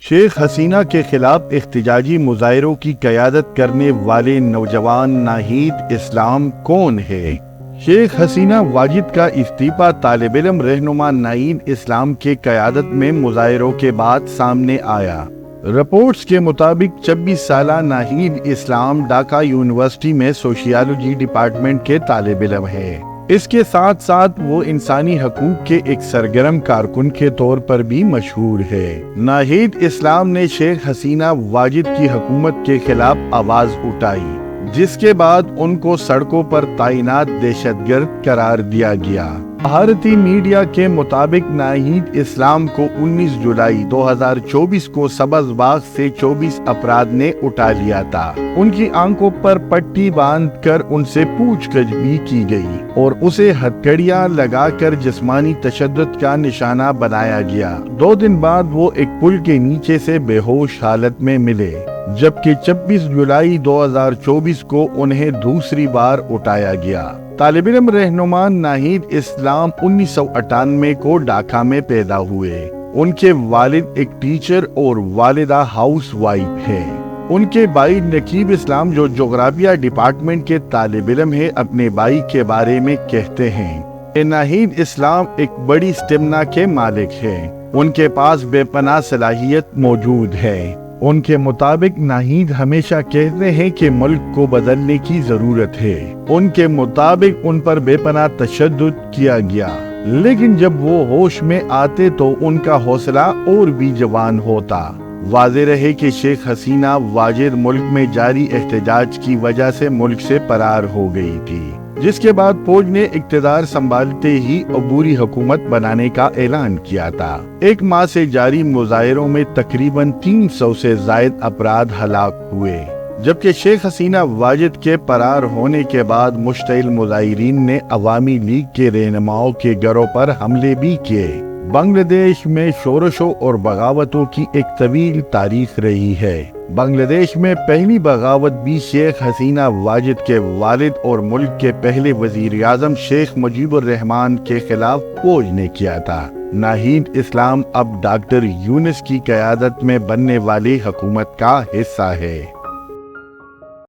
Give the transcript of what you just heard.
شیخ حسینہ کے خلاف احتجاجی مظاہروں کی قیادت کرنے والے نوجوان ناہید اسلام کون ہے؟ شیخ حسینہ واجد کا استعفیٰ طالب علم رہنما ناہید اسلام کے قیادت میں مظاہروں کے بعد سامنے آیا۔ رپورٹس کے مطابق 26 سالہ ناہید اسلام ڈھاکہ یونیورسٹی میں سوشیالوجی ڈپارٹمنٹ کے طالب علم ہے۔ اس کے ساتھ ساتھ وہ انسانی حقوق کے ایک سرگرم کارکن کے طور پر بھی مشہور ہے۔ ناہید اسلام نے شیخ حسینہ واجد کی حکومت کے خلاف آواز اٹھائی، جس کے بعد ان کو سڑکوں پر تعینات دہشت گرد قرار دیا گیا۔ بھارتی میڈیا کے مطابق ناہید اسلام کو 19 جولائی 2024 کو سبز باغ سے 24 افراد نے اٹھا لیا تھا۔ ان کی آنکھوں پر پٹی باندھ کر ان سے پوچھ گچھ بھی کی گئی اور اسے ہتھکڑیاں لگا کر جسمانی تشدد کا نشانہ بنایا گیا۔ 2 دن بعد وہ ایک پل کے نیچے سے بے ہوش حالت میں ملے، جبکہ 26 جولائی 2024 کو انہیں دوسری بار اٹھایا گیا۔ طالب علم رہنما ناہید اسلام 1998 کو ڈھاکہ میں پیدا ہوئے۔ ان کے والد ایک ٹیچر اور والدہ ہاؤس وائف ہے۔ ان کے بھائی نقیب اسلام جو جغرافیہ ڈپارٹمنٹ کے طالب علم ہے، اپنے بھائی کے بارے میں کہتے ہیں کہ ناہید اسلام ایک بڑی اسٹیمنا کے مالک ہے۔ ان کے پاس بے پناہ صلاحیت موجود ہے۔ ان کے مطابق ناہید ہمیشہ کہتے ہیں کہ ملک کو بدلنے کی ضرورت ہے۔ ان کے مطابق ان پر بے پناہ تشدد کیا گیا، لیکن جب وہ ہوش میں آتے تو ان کا حوصلہ اور بھی جوان ہوتا۔ واضح رہے کہ شیخ حسینہ واجد ملک میں جاری احتجاج کی وجہ سے ملک سے فرار ہو گئی تھی، جس کے بعد فوج نے اقتدار سنبھالتے ہی عبوری حکومت بنانے کا اعلان کیا تھا۔ 1 ماہ سے جاری مظاہروں میں تقریباً 300 سے زائد افراد ہلاک ہوئے، جبکہ شیخ حسینہ واجد کے فرار ہونے کے بعد مشتعل مظاہرین نے عوامی لیگ کے رہنماؤں کے گھروں پر حملے بھی کیے۔ بنگلہ دیش میں شورشوں اور بغاوتوں کی ایک طویل تاریخ رہی ہے۔ بنگلہ دیش میں پہلی بغاوت بھی شیخ حسینہ واجد کے والد اور ملک کے پہلے وزیر اعظم شیخ مجیب الرحمان کے خلاف فوج نے کیا تھا۔ ناہید اسلام اب ڈاکٹر یونس کی قیادت میں بننے والی حکومت کا حصہ ہے۔